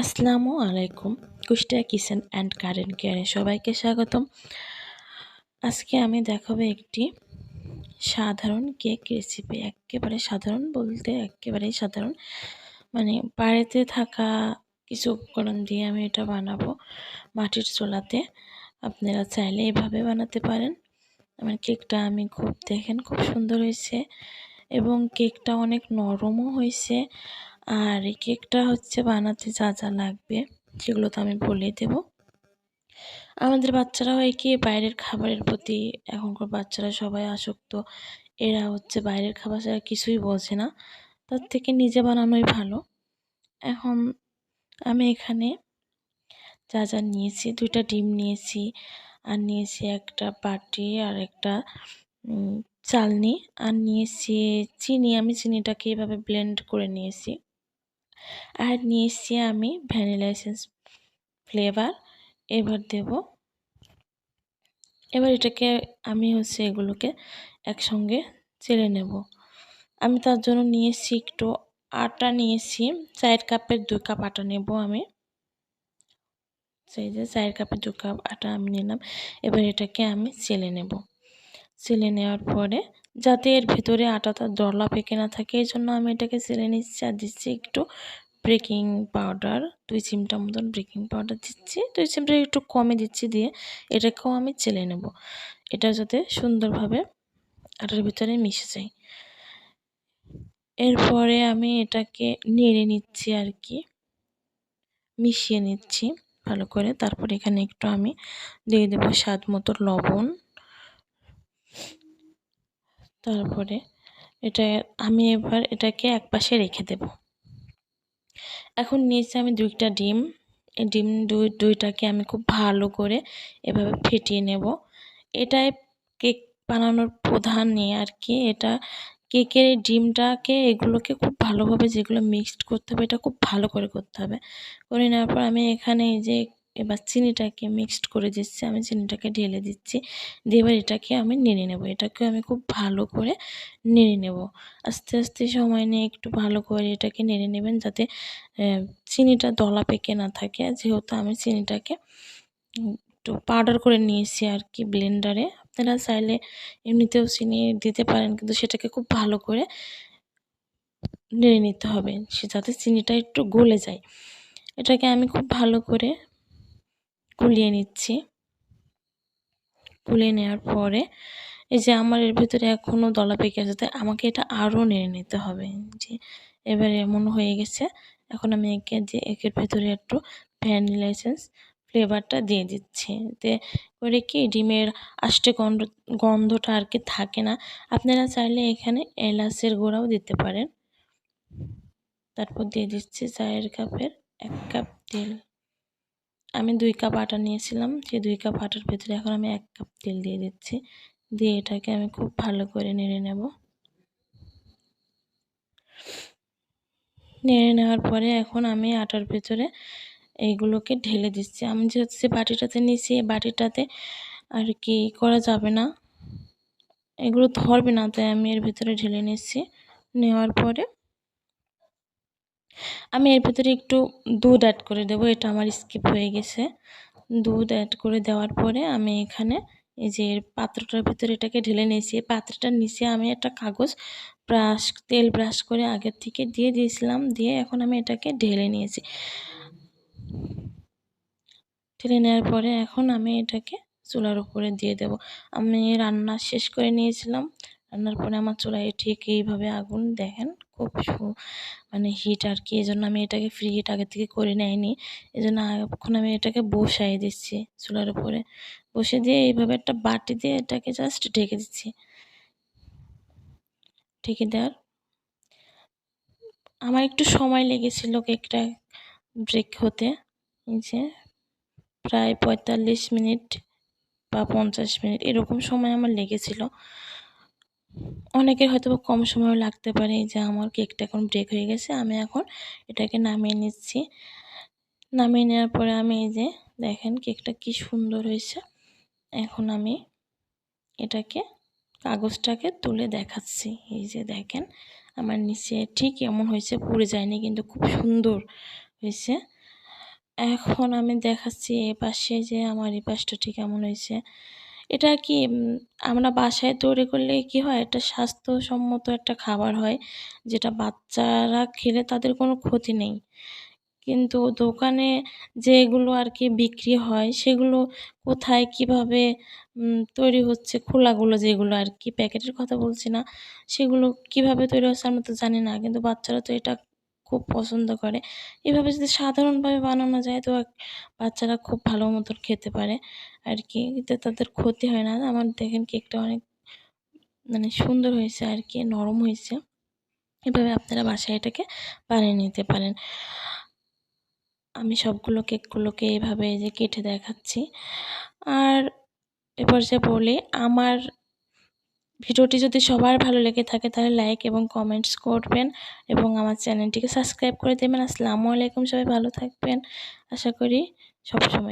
আসসালামু আলাইকুম। Kushtia kitchen and garden কেয়ারে সবাইকে স্বাগতম। আজকে আমি দেখাবো একটি সাধারণ কেক রেসিপি। একেবারে সাধারণ বলতে একেবারেই সাধারণ, মানে বাড়িতে থাকা কিছু উপকরণ দিয়ে আমি এটা বানাবো মাটির চুলাতে। আপনারা চাইলে এভাবে বানাতে পারেন। আমার কেকটা আমি দেখেন খুব সুন্দর হয়েছে এবং কেকটা অনেক নরমও হয়েছে। আর এই কেকটা বানাতে যা যা লাগবে সেগুলো তো আমি বলে দেব। আমাদের বাচ্চারা হয় কি বাইরের খাবারের প্রতি, এখনকার বাচ্চারা সবাই আসক্ত। এরা বাইরের খাবার ছাড়া কিছুই বোঝে না, তার থেকে নিজে বানানোই ভালো। এখন আমি এখানে যা যা নিয়েছি, 2টা ডিম নিয়েছি, আর নিয়েছি একটা বাটি আর একটা চালনি, আর নিয়েছি চিনি। আমি চিনিটাকে এভাবে ব্লেন্ড করে নিয়েছি। আর নিয়েছি আমি ভ্যানিলা এসেন্স ফ্লেভার। এবার দেব। এবার এটাকে আমি এগুলোকে একসঙ্গে চেলে নেব। আমি তার জন্য নিয়েছি একটু আটা নিয়েছি। 4 কাপের 2 কাপ আটা নেব আমি। সেই যে 4 কাপের 2 কাপ আটা আমি নিলাম। এবার এটাকে আমি চেলে নেব। চেলে নেওয়ার পরে যাতে এর ভেতরে আটাটা দলা পেকে না থাকে, এই জন্য আমি এটাকে চেলে নিচ্ছি। আর দিচ্ছি একটু বেকিং পাউডার, 2 চিমটা মতন বেকিং পাউডার দিচ্ছি। 2 চিমটা একটু কমে দিচ্ছি, দিয়ে এটাকেও আমি চেলে নেব। এটা যাতে সুন্দরভাবে আটার ভিতরে মিশে যায়। এরপরে আমি এটাকে নেড়ে নিচ্ছি আর কি, মিশিয়ে নিচ্ছি ভালো করে। তারপর এখানে একটু আমি দিয়ে দেবো স্বাদ মতো লবণ। তারপরে আমি এবার এটাকে একপাশে রেখে দেব। এখন নিয়েছি আমি 2টা ডিম। এই ডিম দুইটাকে আমি খুব ভালো করে এভাবে ফেটিয়ে নেব। এটাই কেক বানানোর প্রধান আর কি। এটা কেকের এই ডিমটাকে এগুলোকে খুব ভালোভাবে যেগুলো মিক্সড করতে হবে, এটা খুব ভালো করে করতে হবে। করে নেওয়ার পর আমি এখানে এই যে এবার চিনিটাকে মিক্সড করে দিচ্ছি। আমি চিনিটাকে ঢেলে দিচ্ছি, দিয়ে এবার এটাকে আমি নেড়ে নেব। এটাকে আমি খুব ভালো করে নেড়ে নেব। আস্তে আস্তে সময় নিয়ে একটু ভালো করে এটাকে নেড়ে নেবেন, যাতে চিনিটা দলা পেকে না থাকে। যেহেতু আমি চিনিটাকে একটু পাউডার করে নিয়েছি আর কি ব্লেন্ডারে। আপনারা চাইলে এমনিতেও চিনি দিতে পারেন, কিন্তু সেটাকে খুব ভালো করে নেড়ে নিতে হবে যাতে চিনিটা একটু গলে যায়। এটাকে আমি খুব ভালো করে গুলিয়ে নিচ্ছি। গুলিয়ে নেওয়ার পরে এই যে আমার এর ভিতরে এখনও দলা পেকে আছে, তাই আমাকে এটা আরও নেড়ে নিতে হবে। যে এবারে এমন হয়ে গেছে। এখন আমি একের ভেতরে একটু ভ্যানিলা এসেন্স ফ্লেভারটা দিয়ে দিচ্ছি। এতে করে কি ডিমের আষ্টে গন্ধটা আর কি থাকে না। আপনারা চাইলে এখানে এলাচের গুঁড়াও দিতে পারেন। তারপর দিয়ে দিচ্ছি 4 কাপের 1 কাপ তেল। আমি 2 কাপ আটা নিয়েছিলাম, সেই 2 কাপ আটার ভেতরে এখন আমি 1 কাপ তেল দিয়ে দিচ্ছি। দিয়ে এটাকে আমি খুব ভালো করে নেড়ে নেব। নেড়ে নেওয়ার পরে এখন আমি আটার ভেতরে এইগুলোকে ঢেলে দিচ্ছি। আমি যে বাটিটাতে নিয়েছি, এই বাটিটাতে আর কি করা যাবে না, এগুলো ধরবে না, তাই আমি এর ভিতরে ঢেলে নিচ্ছি। নেওয়ার পরে আমি এর ভিতরে একটু দুধ অ্যাড করে দেবো। এটা আমার স্কিপ হয়ে গেছে। দুধ অ্যাড করে দেওয়ার পরে আমি এখানে এই যে পাত্রটার ভিতরে এটাকে ঢেলে নিয়েছি। এই পাত্রটার নিচে আমি একটা কাগজ তেল ব্রাশ করে আগের থেকে দিয়ে দিয়েছিলাম। দিয়ে এখন আমি এটাকে ঢেলে নিয়েছি। ঢেলে নেওয়ার পরে এখন আমি এটাকে চুলার উপরে দিয়ে দেব। আমি রান্না শেষ করে নিয়েছিলাম। রান্নার পরে আমার চুলায় ঠিক এইভাবে আগুন দেখেন খুব মানে হিট আর কি। এই জন্য আমি এটাকে ফ্রি হিট আগে থেকে করে নেয়নি। এই জন্য এখন আমি এটাকে বসাই দিচ্ছি চুলার উপরে। বসে দিয়ে এইভাবে একটা বাটি দিয়ে এটাকে জাস্ট ঢেকে দিচ্ছি। ঢেকে দেওয়ার আমার একটু সময় লেগেছিল কেকটা ব্রেক হতে। এই যে প্রায় 45 মিনিট বা 50 মিনিট এরকম সময় আমার লেগেছিল। অনেকের হয়তো কম সময়ও লাগতে পারে। এই যে আমার কেকটা এখন ব্রেক হয়ে গেছে। আমি এখন এটাকে নামিয়ে নিচ্ছি। নামিয়ে নেওয়ার পরে আমি এই যে দেখেন কেকটা কি সুন্দর হয়েছে। এখন আমি এটাকে কাগজটাকে তুলে দেখাচ্ছি। এই যে দেখেন আমার নিচে ঠিক এমন হয়েছে, পুড়ে যায়নি কিন্তু খুব সুন্দর হয়েছে। এখন আমি দেখাচ্ছি এই পাশে যে আমার এই পাশটা ঠিক কেমন হয়েছে। এটা কি আমরা বাসায় তৈরি করলে কি হয়, এটা স্বাস্থ্যসম্মত একটা খাবার হয়, যেটা বাচ্চারা খেলে তাদের কোনো ক্ষতি নেই। কিন্তু দোকানে যেগুলো আর কি বিক্রি হয় সেগুলো কোথায় কিভাবে তৈরি হচ্ছে, খোলাগুলো যেগুলো আর কি, প্যাকেটের কথা বলছি না, সেগুলো কিভাবে তৈরি হচ্ছে আমরা তো জানি না। কিন্তু বাচ্চারা তো এটা খুব পছন্দ করে। এভাবে যদি সাধারণভাবে বানানো যায় তো বাচ্চারা খুব ভালো মতন খেতে পারে আর কি, এতে তাদের ক্ষতি হয় না। আমার দেখেন কেকটা অনেক মানে সুন্দর হয়েছে আর কি, নরম হয়েছে। এভাবে আপনারা বাসায় এটাকে বানিয়ে নিতে পারেন। আমি সবগুলো কেকগুলোকে এইভাবে যে কেটে দেখাচ্ছি। আর এরপর যে বলি, আমার ভিডিওটি যদি সবার ভালো লেগে থাকে তাহলে লাইক এবং কমেন্টস করবেন এবং আমার চ্যানেলটিকে সাবস্ক্রাইব করে দেবেন। আসসালামু আলাইকুম, সবাই ভালো থাকবেন। আশা করি সবসময়